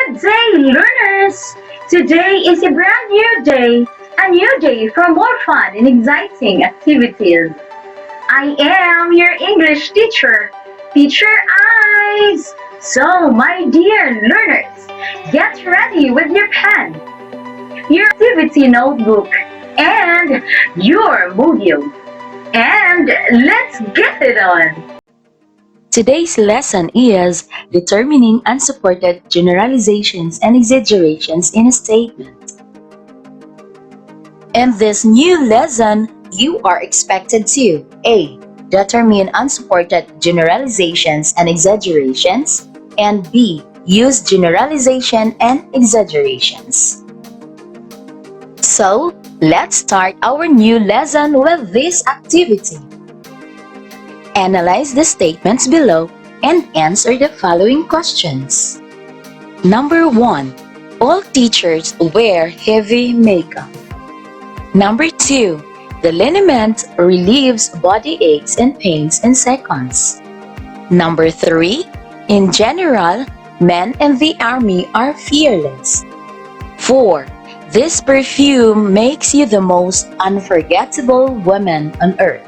Good day, learners! Today is a brand new day, a new day for more fun and exciting activities. I am your English teacher, Teacher Eyes. So, my dear learners, get ready with your pen, your activity notebook, and your module. And let's get it on! Today's lesson is determining unsupported generalizations and exaggerations in a statement. In this new lesson, you are expected to A. Determine unsupported generalizations and exaggerations, and B. Use generalization and exaggerations. So, let's start our new lesson with this activity. Analyze the statements below and answer the following questions. Number 1. All teachers wear heavy makeup. Number 2. The liniment relieves body aches and pains in seconds. Number 3. In general, men in the army are fearless. 4. This perfume makes you the most unforgettable woman on earth.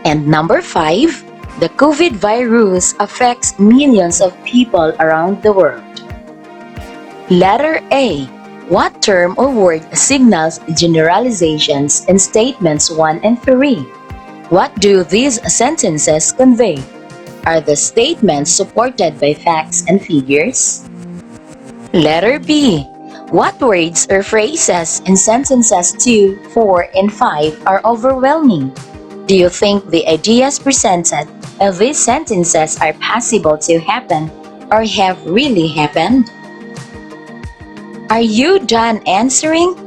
And number 5, the COVID virus affects millions of people around the world. Letter A. What term or word signals generalizations in statements 1 and 3? What do these sentences convey? Are the statements supported by facts and figures? Letter B. What words or phrases in sentences 2, 4, and 5 are overwhelming? Do you think the ideas presented in these sentences are possible to happen or have really happened? Are you done answering?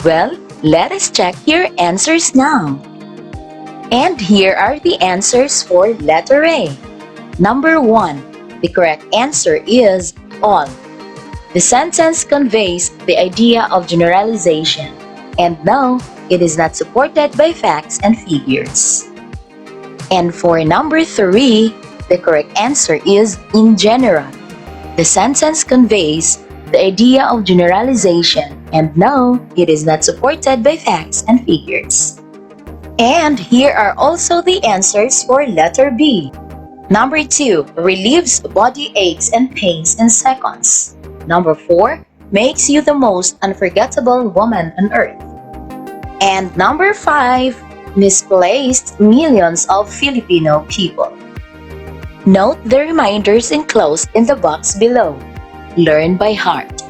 Well, let us check your answers now. And here are the answers for letter A. Number 1. The correct answer is all. The sentence conveys the idea of generalization, and no, it is not supported by facts and figures. And for number 3, the correct answer is in general. The sentence conveys the idea of generalization, and no, it is not supported by facts and figures. And here are also the answers for letter B. Number 2, relieves body aches and pains in seconds. Number 4, makes you the most unforgettable woman on earth. And number 5, misplaced millions of Filipino people. Note the reminders enclosed in the box below. Learn by heart.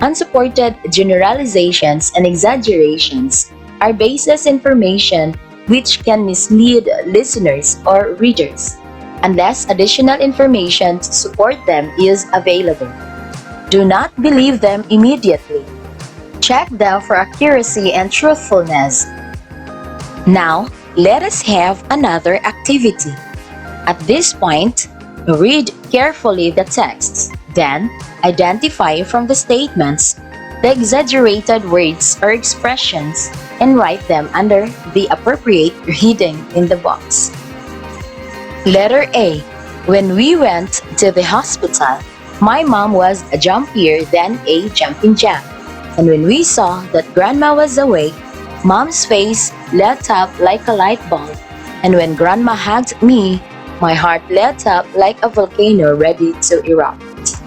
Unsupported generalizations and exaggerations are baseless information which can mislead listeners or readers, unless additional information to support them is available. Do not believe them immediately. Check them for accuracy and truthfulness. Now, let us have another activity. At this point, read carefully the texts, then identify from the statements the exaggerated words or expressions and write them under the appropriate reading in the box. Letter A. When we went to the hospital, my mom was jumpier than a jumping jack. And when we saw that Grandma was awake, Mom's face lit up like a light bulb. And when Grandma hugged me, my heart lit up like a volcano ready to erupt.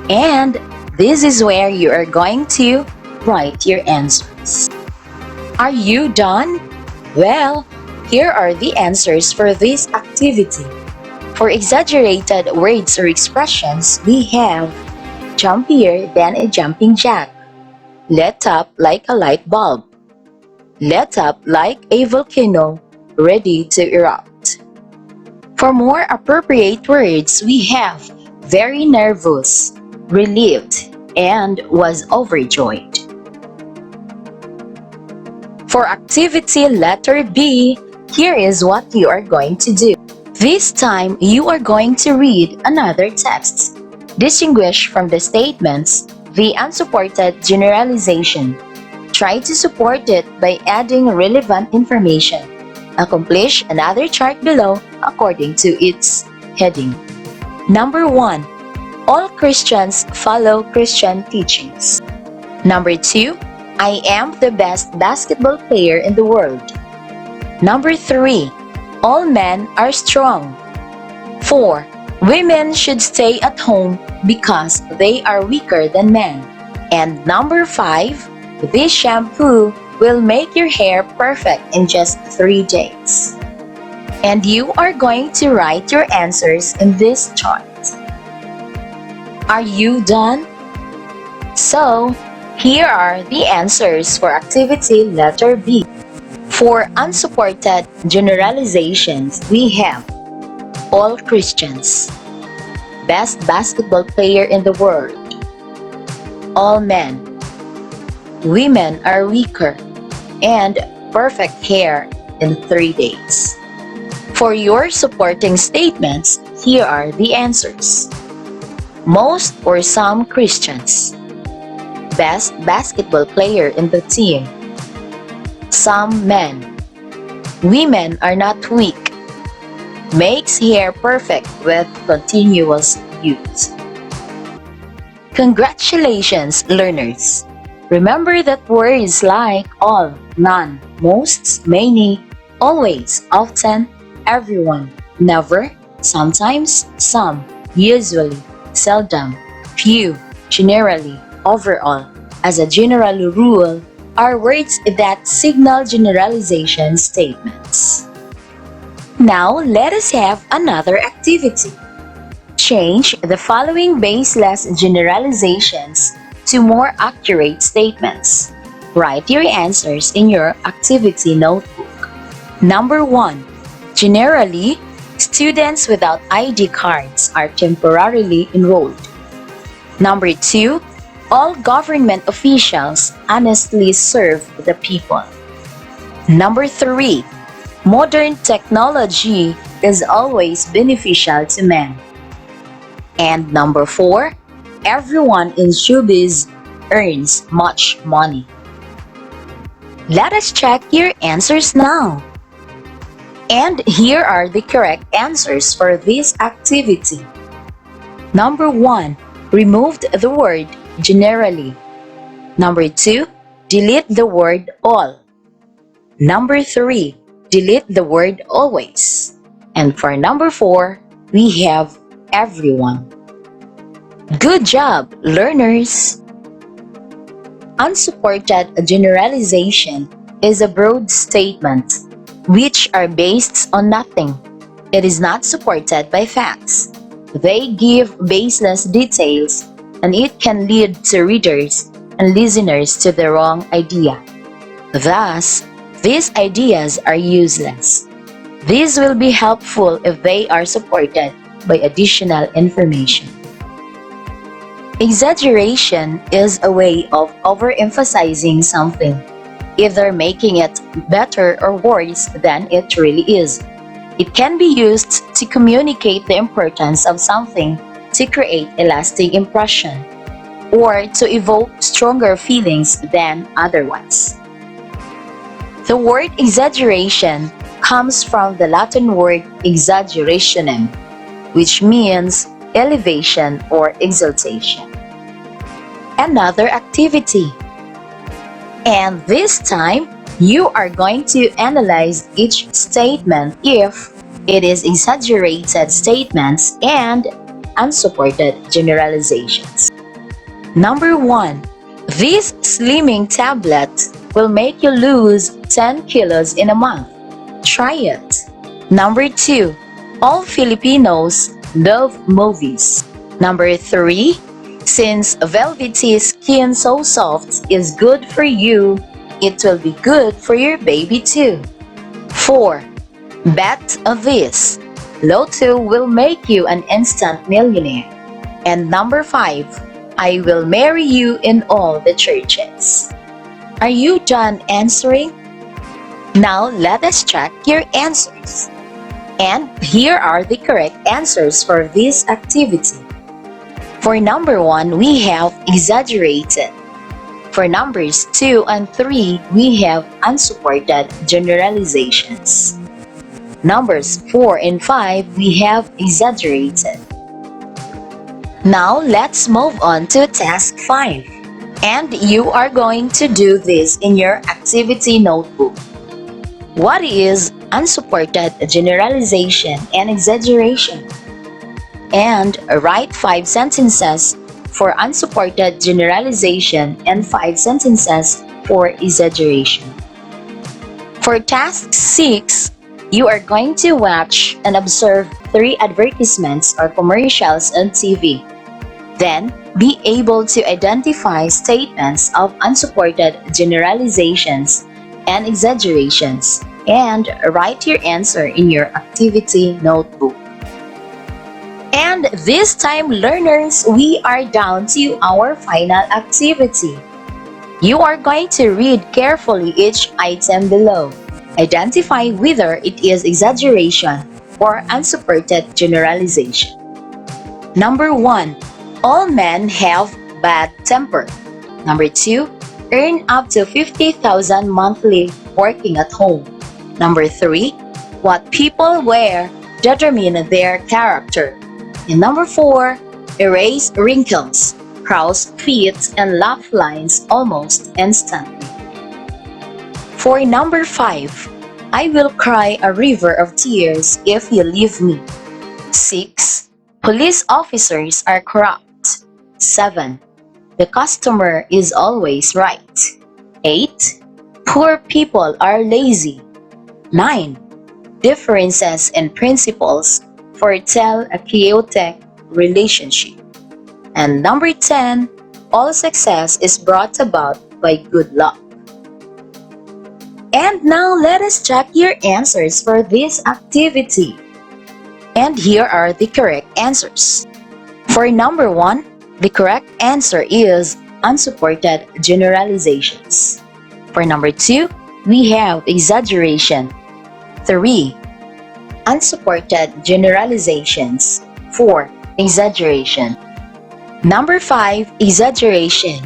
And this is where you are going to write your answers. Are you done? Well, here are the answers for this activity. For exaggerated words or expressions, we have jumpier than a jumping jack, lit up like a light bulb, lit up like a volcano ready to erupt. For more appropriate words, we have very nervous, relieved, and was overjoyed. For activity letter B, here is what you are going to do. This time, you are going to read another text. Distinguish from the statements the unsupported generalization. Try to support it by adding relevant information. Accomplish another chart below according to its heading. Number 1. All Christians follow Christian teachings. Number 2, I am the best basketball player in the world. Number 3, all men are strong. 4, women should stay at home because they are weaker than men. And number 5, this shampoo will make your hair perfect in just 3 days. And you are going to write your answers in this chart. Are you done? So, here are the answers for activity letter B. For unsupported generalizations, we have all Christians, best basketball player in the world, all men, women are weaker, and perfect hair in 3 days. For your supporting statements, here are the answers. Most or some Christians, best basketball player in the team, some men, women are not weak, makes hair perfect with continuous use. Congratulations, learners! Remember that words like all, none, most, many, always, often, everyone, never, sometimes, some, usually, seldom, few, generally, overall, as a general rule, are words that signal generalization statements. Now, let us have another activity. Change the following baseless generalizations to more accurate statements. Write your answers in your activity notebook. Number 1. Generally, students without ID cards are temporarily enrolled. Number 2. All government officials honestly serve the people. Number 3. Modern technology is always beneficial to men. And number 4. Everyone in showbiz earns much money. Let us check your answers now. And here are the correct answers for this activity. Number 1. Removed the word generally. Number 2. Delete the word all. Number 3. Delete the word always. And for number 4, we have everyone. Good job, learners! Unsupported generalization is a broad statement which are based on nothing. It is not supported by facts. They give baseless details, and it can lead to readers and listeners to the wrong idea. Thus, these ideas are useless. These will be helpful if they are supported by additional information. Exaggeration is a way of overemphasizing something, either making it better or worse than it really is. It can be used to communicate the importance of something to create a lasting impression, or to evoke stronger feelings than otherwise. The word exaggeration comes from the Latin word exaggerationem, which means elevation or exaltation. Another activity. And this time, you are going to analyze each statement if it is exaggerated statements and unsupported generalizations. Number 1. This slimming tablet will make you lose 10 kilos in a month. Try it. Number 2. All Filipinos love movies. Number 3. Since velvety skin so soft is good for you, it will be good for your baby too. 4. Bet on this. Lotto will make you an instant millionaire. And number 5. I will marry you in all the churches. Are you done answering? Now let us check your answers. And here are the correct answers for this activity. For number 1, we have exaggerated. For numbers 2 and 3, we have unsupported generalizations. Numbers 4 and 5, we have exaggerated. Now let's move on to task 5. And you are going to do this in your activity notebook. What is unsupported generalization and exaggeration? And write 5 sentences for unsupported generalization and 5 sentences for exaggeration. For task 6, you are going to watch and observe 3 advertisements or commercials on TV. Then, be able to identify statements of unsupported generalizations and exaggerations and write your answer in your activity notebook. And this time, learners, we are down to our final activity. You are going to read carefully each item below. Identify whether it is exaggeration or unsupported generalization. Number 1. All men have bad temper. Number 2. Earn up to 50,000 monthly working at home. Number 3. What people wear determine their character. And number 4. Erase wrinkles, crow's feet, and laugh lines almost instantly. For number 5. I will cry a river of tears if you leave me. 6. Police officers are corrupt. 7. The customer is always right. 8. Poor people are lazy. 9. Differences in principles foretell a chaotic relationship. And number 10. All success is brought about by good luck. And now let us check your answers for this activity. And here are the correct answers. For number 1, the correct answer is unsupported generalizations. For number 2, we have exaggeration. 3. Unsupported generalizations. 4. Exaggeration. Number 5, exaggeration.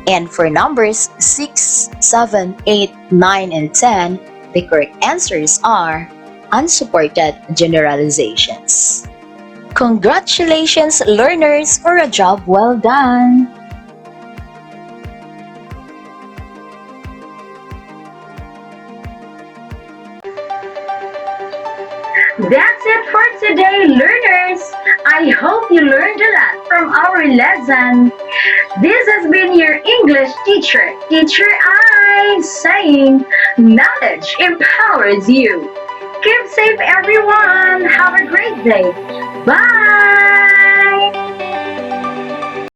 And for numbers 6, 7, 8, 9, and 10, the correct answers are unsupported generalizations. Congratulations, learners, for a job well done! That's it for today, learners! I hope you learned a lot from our lesson. This has been your English teacher, Teacher I, saying, knowledge empowers you. Keep safe, everyone. Have a great day. Bye!